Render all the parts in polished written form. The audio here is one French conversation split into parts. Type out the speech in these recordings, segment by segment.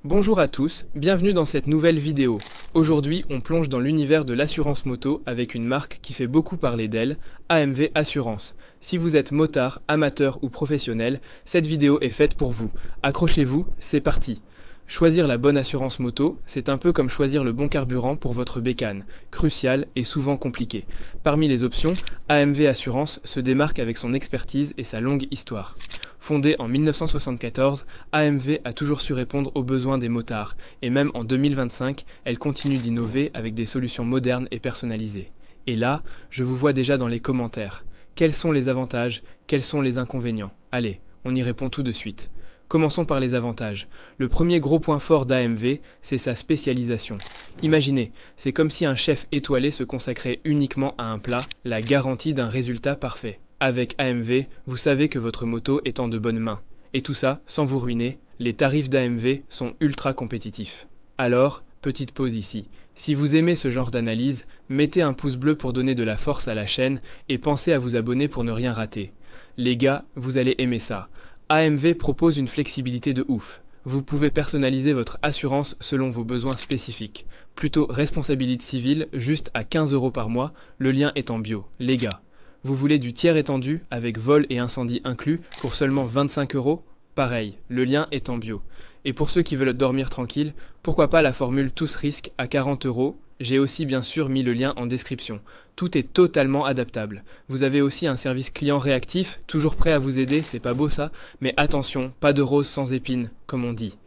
Bonjour à tous, bienvenue dans cette nouvelle vidéo. Aujourd'hui, on plonge dans l'univers de l'assurance moto avec une marque qui fait beaucoup parler d'elle, AMV Assurance. Si vous êtes motard, amateur ou professionnel, cette vidéo est faite pour vous. Accrochez-vous, c'est parti. Choisir la bonne assurance moto, c'est un peu comme choisir le bon carburant pour votre bécane, crucial et souvent compliqué. Parmi les options, AMV Assurance se démarque avec son expertise et sa longue histoire. Fondée en 1974, AMV a toujours su répondre aux besoins des motards, et même en 2025, elle continue d'innover avec des solutions modernes et personnalisées. Et là, je vous vois déjà dans les commentaires. Quels sont les avantages? Quels sont les inconvénients? Allez, on y répond tout de suite. Commençons par les avantages. Le premier gros point fort d'AMV, c'est sa spécialisation. Imaginez, c'est comme si un chef étoilé se consacrait uniquement à un plat, la garantie d'un résultat parfait. Avec AMV, vous savez que votre moto est en de bonnes mains. Et tout ça, sans vous ruiner, les tarifs d'AMV sont ultra compétitifs. Alors, petite pause ici. Si vous aimez ce genre d'analyse, mettez un pouce bleu pour donner de la force à la chaîne et pensez à vous abonner pour ne rien rater. Les gars, vous allez aimer ça. AMV propose une flexibilité de ouf. Vous pouvez personnaliser votre assurance selon vos besoins spécifiques. Plutôt responsabilité civile, juste à 15 € par mois, le lien est en bio. Les gars, vous voulez du tiers étendu avec vol et incendie inclus pour seulement 25 €? Pareil, le lien est en bio. Et pour ceux qui veulent dormir tranquille, pourquoi pas la formule tous risques à 40 €? J'ai aussi bien sûr mis le lien en description. Tout est totalement adaptable. Vous avez aussi un service client réactif, toujours prêt à vous aider, c'est pas beau ça, mais attention, pas de rose sans épines, comme on dit.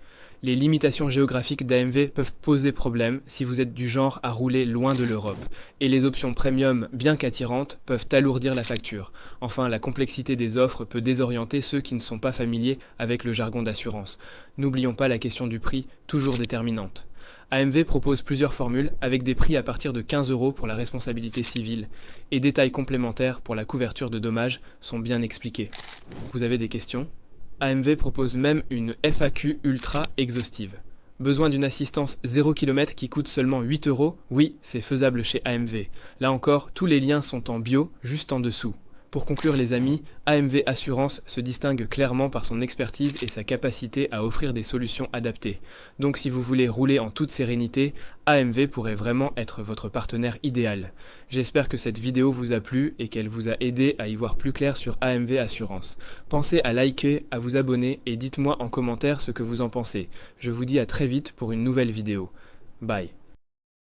Les limitations géographiques d'AMV peuvent poser problème si vous êtes du genre à rouler loin de l'Europe. Et les options premium, bien qu'attirantes, peuvent alourdir la facture. Enfin, la complexité des offres peut désorienter ceux qui ne sont pas familiers avec le jargon d'assurance. N'oublions pas la question du prix, toujours déterminante. AMV propose plusieurs formules avec des prix à partir de 15 € pour la responsabilité civile et détails complémentaires pour la couverture de dommages sont bien expliqués. Vous avez des questions ? AMV propose même une FAQ ultra exhaustive. Besoin d'une assistance 0 km qui coûte seulement 8 €? Oui, c'est faisable chez AMV. Là encore, tous les liens sont en bio, juste en dessous. Pour conclure les amis, AMV Assurance se distingue clairement par son expertise et sa capacité à offrir des solutions adaptées. Donc si vous voulez rouler en toute sérénité, AMV pourrait vraiment être votre partenaire idéal. J'espère que cette vidéo vous a plu et qu'elle vous a aidé à y voir plus clair sur AMV Assurance. Pensez à liker, à vous abonner et dites-moi en commentaire ce que vous en pensez. Je vous dis à très vite pour une nouvelle vidéo. Bye.